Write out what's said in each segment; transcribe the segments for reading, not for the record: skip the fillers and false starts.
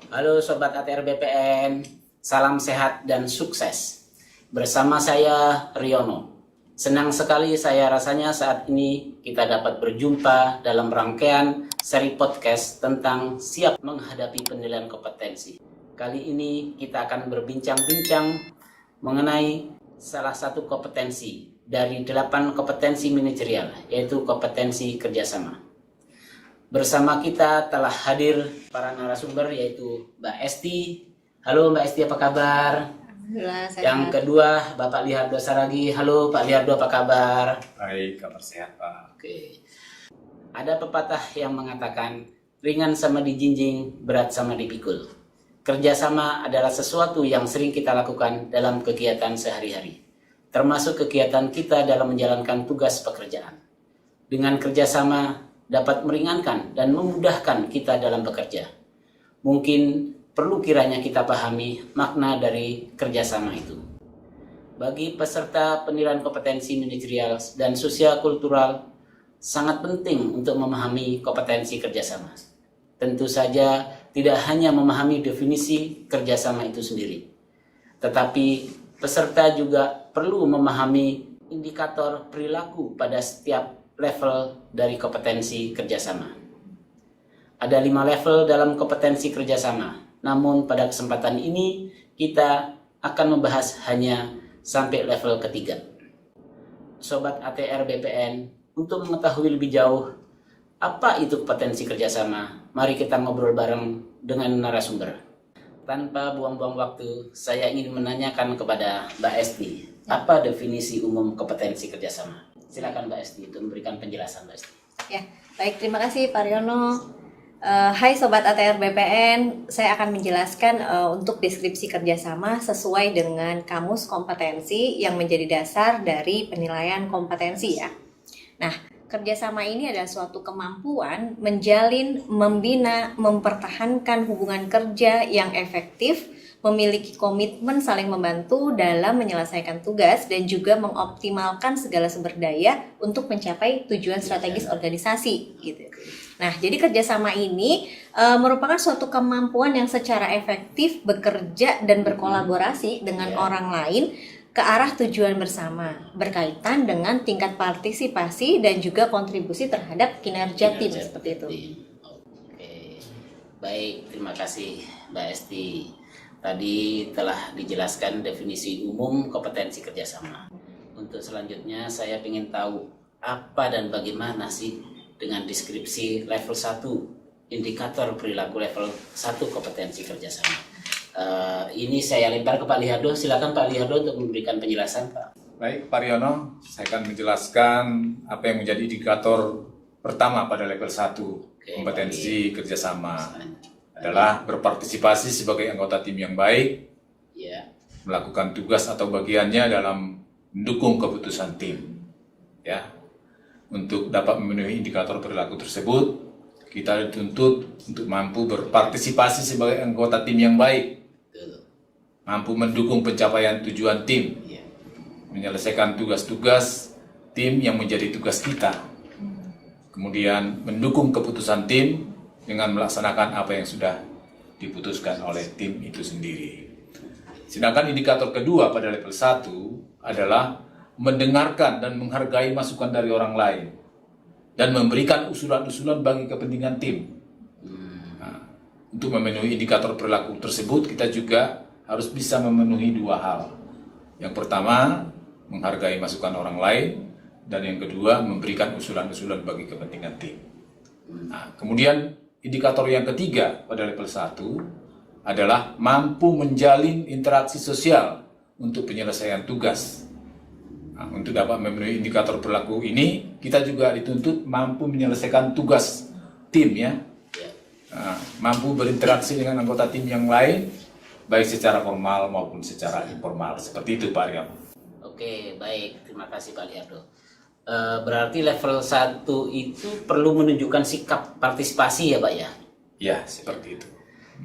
Halo Sobat ATR BPN, salam sehat dan sukses. Bersama saya Riono. Senang sekali saya rasanya saat ini kita dapat berjumpa dalam rangkaian seri podcast tentang siap menghadapi penilaian kompetensi. Kali ini kita akan berbincang-bincang mengenai salah satu kompetensi dari 8 kompetensi manajerial, yaitu kompetensi kerjasama. Bersama kita telah hadir para narasumber yaitu Mbak Esti. Halo Mbak Esti, apa kabar? Alhamdulillah, sehat. Yang kedua Bapak Lihardo Saragi. Halo Pak Lihardo, apa kabar? Baik, kabar sehat Pak. Oke. Ada pepatah yang mengatakan ringan sama dijinjing, berat sama dipikul. Kerjasama adalah sesuatu yang sering kita lakukan dalam kegiatan sehari-hari, termasuk kegiatan kita dalam menjalankan tugas pekerjaan. Dengan kerjasama dapat meringankan dan memudahkan kita dalam bekerja. Mungkin perlu kiranya kita pahami makna dari kerjasama itu. Bagi peserta penilaian kompetensi manajerial dan sosial kultural, sangat penting untuk memahami kompetensi kerjasama. Tentu saja tidak hanya memahami definisi kerjasama itu sendiri, tetapi peserta juga perlu memahami indikator perilaku pada setiap level dari kompetensi kerjasama. Ada 5 level dalam kompetensi kerjasama, namun pada kesempatan ini kita akan membahas hanya sampai level ketiga. Sobat ATR BPN, untuk mengetahui lebih jauh apa itu kompetensi kerjasama, mari kita ngobrol bareng dengan narasumber. Tanpa buang-buang waktu, saya ingin menanyakan kepada Mbak Esti, apa definisi umum kompetensi kerjasama? Silakan Mbak Esti untuk memberikan penjelasan, Mbak Esti. Ya, baik, terima kasih Pak Riono. Hai Sobat ATR BPN, saya akan menjelaskan untuk deskripsi kerjasama sesuai dengan kamus kompetensi yang menjadi dasar dari penilaian kompetensi ya. Nah, kerjasama ini adalah suatu kemampuan menjalin, membina, mempertahankan hubungan kerja yang efektif, memiliki komitmen saling membantu dalam menyelesaikan tugas dan juga mengoptimalkan segala sumber daya untuk mencapai tujuan strategis organisasi gitu. Nah, jadi kerjasama ini merupakan suatu kemampuan yang secara efektif bekerja dan berkolaborasi dengan orang lain ke arah tujuan bersama, berkaitan dengan tingkat partisipasi dan juga kontribusi terhadap kinerja tim seperti itu. Oke, baik, terima kasih Mbak Esti. Tadi telah dijelaskan definisi umum kompetensi kerjasama. Untuk selanjutnya saya ingin tahu apa dan bagaimana sih dengan deskripsi level 1, indikator perilaku level 1 kompetensi kerjasama. Ini saya lempar ke Pak Lihardo. Silakan Pak Lihardo untuk memberikan penjelasan, Pak. Baik, Pak Riono, saya akan menjelaskan apa yang menjadi indikator pertama pada level 1 kompetensi kerjasama. Adalah berpartisipasi sebagai anggota tim yang baik, melakukan tugas atau bagiannya dalam mendukung keputusan tim. Ya, untuk dapat memenuhi indikator perilaku tersebut, kita dituntut untuk mampu berpartisipasi sebagai anggota tim yang baik, mampu mendukung pencapaian tujuan tim, menyelesaikan tugas-tugas tim yang menjadi tugas kita, kemudian mendukung keputusan tim dengan melaksanakan apa yang sudah diputuskan oleh tim itu sendiri. Sedangkan indikator kedua pada level 1 adalah mendengarkan dan menghargai masukan dari orang lain dan memberikan usulan-usulan bagi kepentingan tim. Nah, untuk memenuhi indikator perilaku tersebut, kita juga harus bisa memenuhi 2 hal. Yang pertama, menghargai masukan orang lain, dan yang kedua, memberikan usulan-usulan bagi kepentingan tim. Nah, kemudian indikator yang ketiga pada level 1 adalah mampu menjalin interaksi sosial untuk penyelesaian tugas. Nah, untuk dapat memenuhi indikator perilaku ini, kita juga dituntut mampu menyelesaikan tugas tim ya. Nah, mampu berinteraksi dengan anggota tim yang lain, baik secara formal maupun secara informal. Seperti itu Pak Riam. Oke, baik. Terima kasih Pak Lihardo. Berarti level 1 itu perlu menunjukkan sikap partisipasi ya Pak ya? Ya, seperti itu.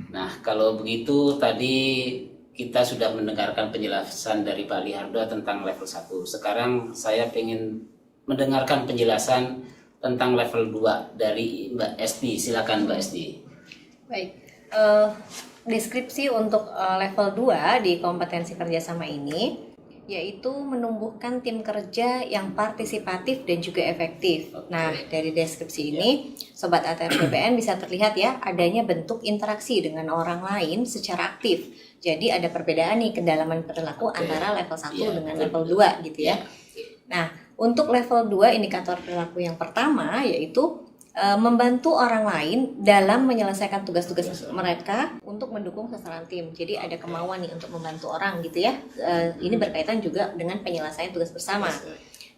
Nah, kalau begitu tadi kita sudah mendengarkan penjelasan dari Pak Lihardo tentang level 1. Sekarang saya ingin mendengarkan penjelasan tentang level 2 dari Mbak Esti. Silakan Mbak Esti. Baik, deskripsi untuk level 2 di kompetensi kerjasama ini yaitu menumbuhkan tim kerja yang partisipatif dan juga efektif. Nah, dari deskripsi ini, Sobat ATR BPN bisa terlihat ya, adanya bentuk interaksi dengan orang lain secara aktif. Jadi ada perbedaan nih kedalaman perilaku antara level 1 dengan level 2 gitu ya. Nah, untuk level 2 indikator perilaku yang pertama yaitu membantu orang lain dalam menyelesaikan tugas-tugas mereka untuk mendukung sasaran tim. Jadi ada kemauan nih untuk membantu orang gitu ya. Ini berkaitan juga dengan penyelesaian tugas bersama.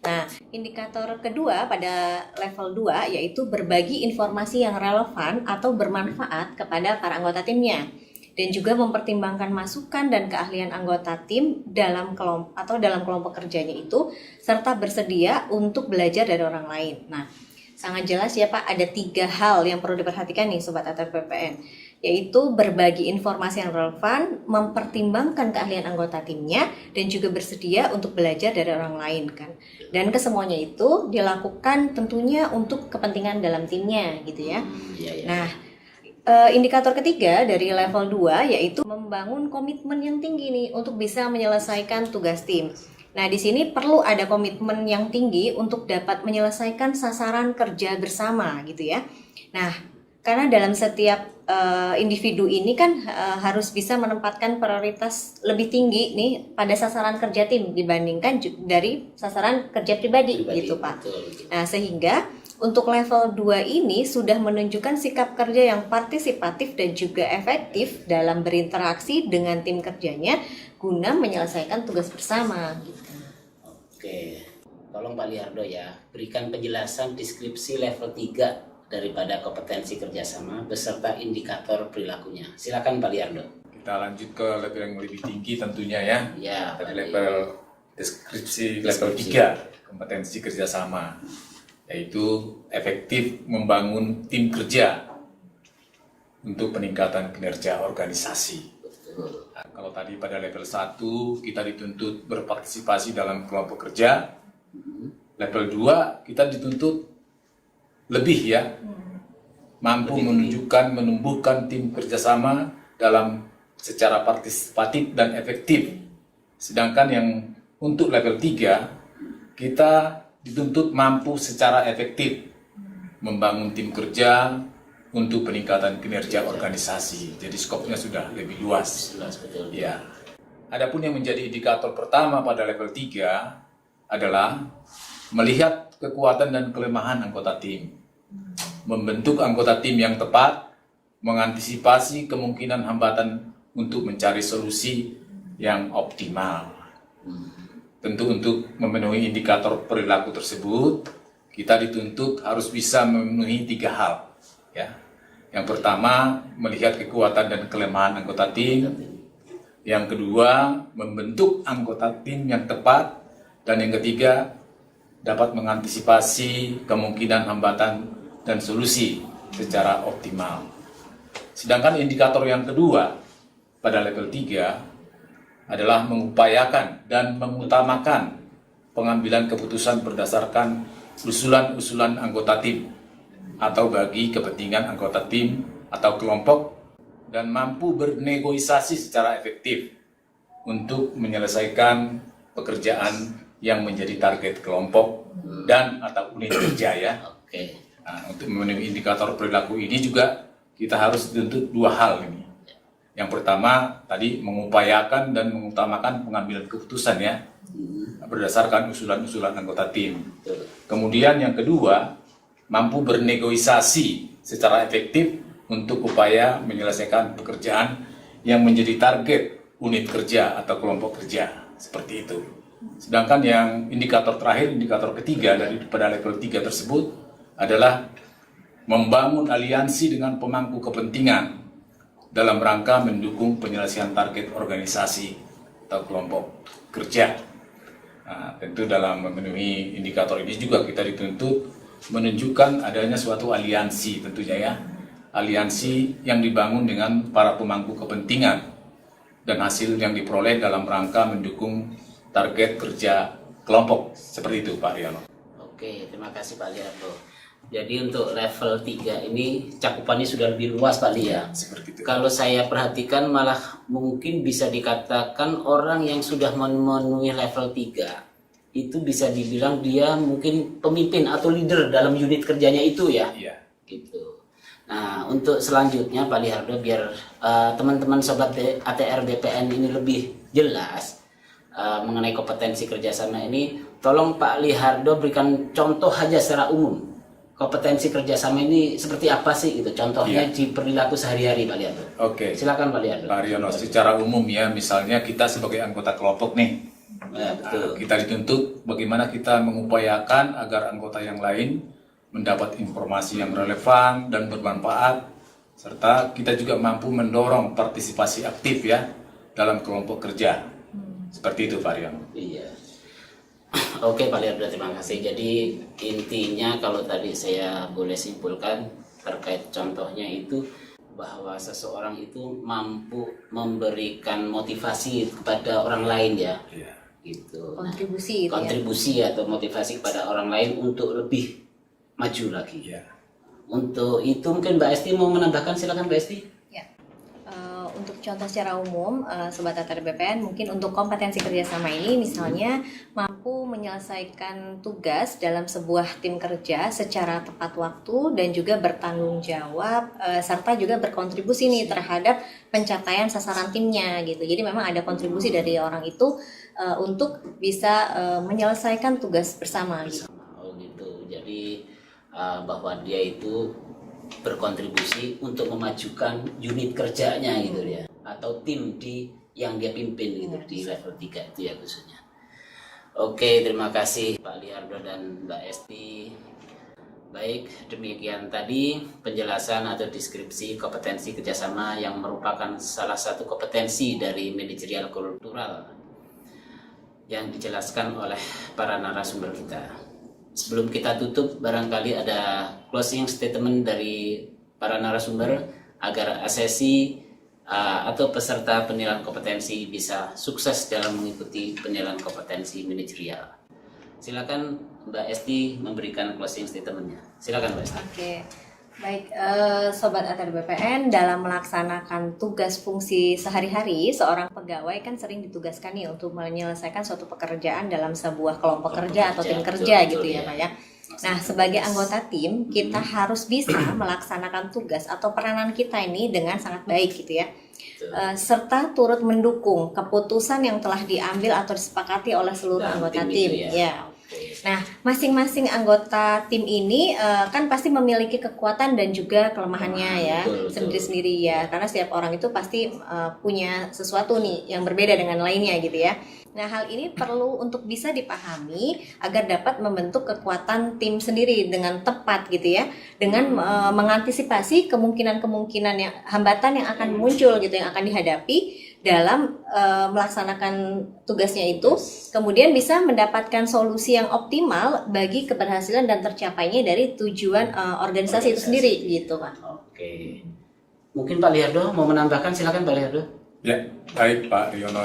Nah, indikator kedua pada level 2 yaitu berbagi informasi yang relevan atau bermanfaat kepada para anggota timnya. Dan juga mempertimbangkan masukan dan keahlian anggota tim dalam kelompok kerjanya itu, serta bersedia untuk belajar dari orang lain. Nah, sangat jelas ya Pak, ada 3 hal yang perlu diperhatikan nih Sobat ATR BPN, yaitu berbagi informasi yang relevan, mempertimbangkan keahlian anggota timnya, dan juga bersedia untuk belajar dari orang lain kan. Dan kesemuanya itu dilakukan tentunya untuk kepentingan dalam timnya gitu ya. Nah, indikator ketiga dari level 2 yaitu membangun komitmen yang tinggi nih untuk bisa menyelesaikan tugas tim. Nah, di sini perlu ada komitmen yang tinggi untuk dapat menyelesaikan sasaran kerja bersama gitu ya. Nah, karena dalam setiap individu ini kan harus bisa menempatkan prioritas lebih tinggi nih pada sasaran kerja tim dibandingkan dari sasaran kerja pribadi gitu Pak. Nah, sehingga untuk level 2 ini sudah menunjukkan sikap kerja yang partisipatif dan juga efektif dalam berinteraksi dengan tim kerjanya guna menyelesaikan tugas bersama gitu. Oke, tolong Pak Liardo ya, berikan penjelasan deskripsi level 3 daripada kompetensi kerjasama beserta indikator perilakunya. Silakan Pak Liardo. Kita lanjut ke level yang lebih tinggi tentunya ya. Ya, Tadi level deskripsi level 3 kompetensi kerjasama, yaitu efektif membangun tim kerja untuk peningkatan kinerja organisasi. Nah, kalau tadi pada level 1 kita dituntut berpartisipasi dalam kelompok kerja, level 2 kita dituntut lebih ya, mampu menumbuhkan tim kerjasama dalam secara partisipatif dan efektif. Sedangkan yang untuk level 3 kita dituntut mampu secara efektif membangun tim kerja untuk peningkatan kinerja organisasi. Jadi skopnya sudah lebih luas. Ya. Adapun yang menjadi indikator pertama pada level 3 adalah melihat kekuatan dan kelemahan anggota tim. Membentuk anggota tim yang tepat, mengantisipasi kemungkinan hambatan untuk mencari solusi yang optimal. Tentu untuk memenuhi indikator perilaku tersebut, kita dituntut harus bisa memenuhi 3 hal. Ya. Yang pertama, melihat kekuatan dan kelemahan anggota tim. Yang kedua, membentuk anggota tim yang tepat. Dan yang ketiga, dapat mengantisipasi kemungkinan hambatan dan solusi secara optimal. Sedangkan indikator yang kedua pada level 3 adalah mengupayakan dan mengutamakan pengambilan keputusan berdasarkan usulan-usulan anggota tim atau bagi kepentingan anggota tim atau kelompok, dan mampu bernegosiasi secara efektif untuk menyelesaikan pekerjaan yang menjadi target kelompok dan atau unit kerja ya. Nah, untuk memenuhi indikator perilaku ini juga kita harus dituntut 2 hal ini. Yang pertama tadi mengupayakan dan mengutamakan pengambilan keputusan ya berdasarkan usulan-usulan anggota tim. Kemudian yang kedua, mampu bernegosiasi secara efektif untuk upaya menyelesaikan pekerjaan yang menjadi target unit kerja atau kelompok kerja, seperti itu. Sedangkan yang indikator terakhir, indikator ketiga daripada level 3 tersebut adalah membangun aliansi dengan pemangku kepentingan dalam rangka mendukung penyelesaian target organisasi atau kelompok kerja. Nah, tentu dalam memenuhi indikator ini juga kita dituntut menunjukkan adanya suatu aliansi tentunya ya. Aliansi yang dibangun dengan para pemangku kepentingan dan hasil yang diperoleh dalam rangka mendukung target kerja kelompok. Seperti itu Pak Riono. Oke, terima kasih Pak Liardo. Jadi untuk level 3 ini cakupannya sudah lebih luas Pak Li ya. Seperti itu. Kalau saya perhatikan malah mungkin bisa dikatakan orang yang sudah memenuhi level 3 itu bisa dibilang dia mungkin pemimpin atau leader dalam unit kerjanya itu ya. Iya. Gitu. Nah, untuk selanjutnya Pak Lihardo biar teman-teman sobat ATR BPN ini lebih jelas mengenai kompetensi kerjasama ini, tolong Pak Lihardo berikan contoh aja secara umum. Kompetensi kerjasama ini seperti apa sih gitu? Contohnya di perilaku sehari-hari Pak Lihardo. Oke. Silakan Pak Lihardo. Pak Riono, secara umum ya, misalnya kita sebagai anggota kelompok nih, Betul. kita dituntut bagaimana kita mengupayakan agar anggota yang lain mendapat informasi yang relevan dan bermanfaat, serta kita juga mampu mendorong partisipasi aktif ya dalam kelompok kerja. Seperti itu Pak Riono. Iya. Oke Pak Lihardo, terima kasih. Jadi intinya kalau tadi saya boleh simpulkan terkait contohnya itu bahwa seseorang itu mampu memberikan motivasi kepada orang lain ya. Iya. Gitu. Nah, Kontribusi gitu ya. kontribusi atau motivasi kepada orang lain untuk lebih maju lagi. Iya. Untuk itu mungkin Mbak Esti mau menambahkan, silakan Mbak Esti. Ya. Untuk contoh secara umum, Sobat ATR BPN, mungkin untuk kompetensi kerjasama ini misalnya mampu menyelesaikan tugas dalam sebuah tim kerja secara tepat waktu dan juga bertanggung jawab, serta juga berkontribusi nih terhadap pencapaian sasaran timnya gitu. Jadi memang ada kontribusi dari orang itu untuk bisa menyelesaikan tugas bersama gitu. Oh gitu. Jadi bahwa dia itu berkontribusi untuk memajukan unit kerjanya gitu ya, atau tim yang dia pimpin gitu di level 3 itu ya khususnya. Oke, terima kasih Pak Lihardo dan Mbak Esti. Baik, demikian tadi penjelasan atau deskripsi kompetensi kerjasama yang merupakan salah satu kompetensi dari manajerial kultural yang dijelaskan oleh para narasumber kita. Sebelum kita tutup, barangkali ada closing statement dari para narasumber agar asesi atau peserta penilaian kompetensi bisa sukses dalam mengikuti penilaian kompetensi manajerial. Silakan Mbak Esti memberikan closing statementnya. Silakan Mbak Esti. Oke, baik Sobat ATR BPN, dalam melaksanakan tugas fungsi sehari-hari, seorang pegawai kan sering ditugaskan nih untuk menyelesaikan suatu pekerjaan dalam sebuah kelompok kerja atau tim kerja gitu ya Pak ya. Nah, sebagai anggota tim, kita harus bisa melaksanakan tugas atau peranan kita ini dengan sangat baik gitu ya. Serta turut mendukung keputusan yang telah diambil atau disepakati oleh seluruh anggota tim. Ya. Nah, masing-masing anggota tim ini kan pasti memiliki kekuatan dan juga kelemahannya ya, sendiri-sendiri ya. Karena setiap orang itu pasti punya sesuatu nih yang berbeda dengan lainnya gitu ya. Nah, hal ini perlu untuk bisa dipahami agar dapat membentuk kekuatan tim sendiri dengan tepat gitu ya, dengan mengantisipasi kemungkinan-kemungkinan yang hambatan yang akan muncul gitu, yang akan dihadapi dalam melaksanakan tugasnya itu, kemudian bisa mendapatkan solusi yang optimal bagi keberhasilan dan tercapainya dari tujuan organisasi itu sendiri gitu Pak. Oke, mungkin Pak Lihardo mau menambahkan, silakan Pak Lihardo. Ya, baik Pak Riono.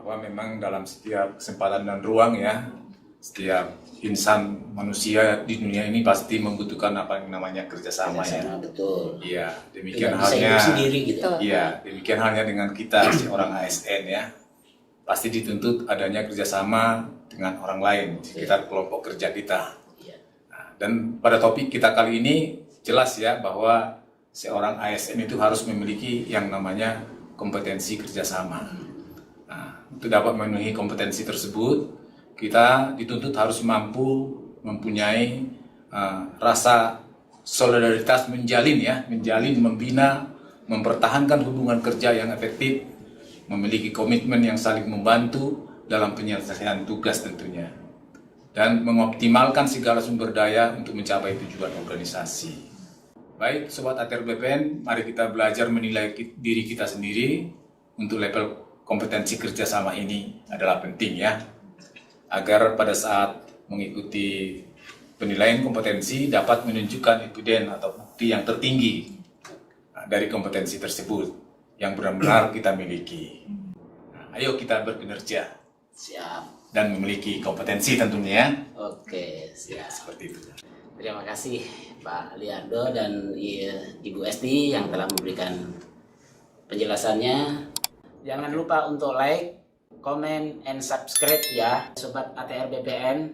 Bahwa memang dalam setiap kesempatan dan ruang ya, setiap insan manusia di dunia ini pasti membutuhkan apa yang namanya kerjasama ya. Betul. Iya, demikian Tidak bisa halnya. hidup sendiri gitu. Iya, demikian halnya dengan kita seorang ASN ya. Pasti dituntut adanya kerjasama dengan orang lain di sekitar kelompok kerja kita. Iya. Nah, dan pada topik kita kali ini jelas ya bahwa seorang ASN itu harus memiliki yang namanya kompetensi kerjasama. Nah, untuk dapat memenuhi kompetensi tersebut, kita dituntut harus mampu mempunyai rasa solidaritas menjalin, membina, mempertahankan hubungan kerja yang efektif, memiliki komitmen yang saling membantu dalam penyelesaian tugas tentunya, dan mengoptimalkan segala sumber daya untuk mencapai tujuan organisasi. Baik, Sobat ATR BPN, mari kita belajar menilai diri kita sendiri untuk level kompetensi kerjasama ini adalah penting ya, agar pada saat mengikuti penilaian kompetensi dapat menunjukkan evidence atau bukti yang tertinggi dari kompetensi tersebut yang benar-benar kita miliki. Nah, ayo kita berkinerja. Siap. Dan memiliki kompetensi tentunya. Oke, siap. Seperti itu. Terima kasih Pak Liardo dan Ibu Esti yang telah memberikan penjelasannya. Jangan lupa untuk like, comment, and subscribe ya Sobat ATR BPN.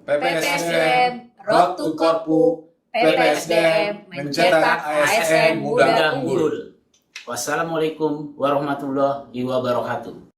PPSDM, Road to Korpu, PPSDM, mencetak ASN muda unggul. Wassalamualaikum warahmatullahi wabarakatuh.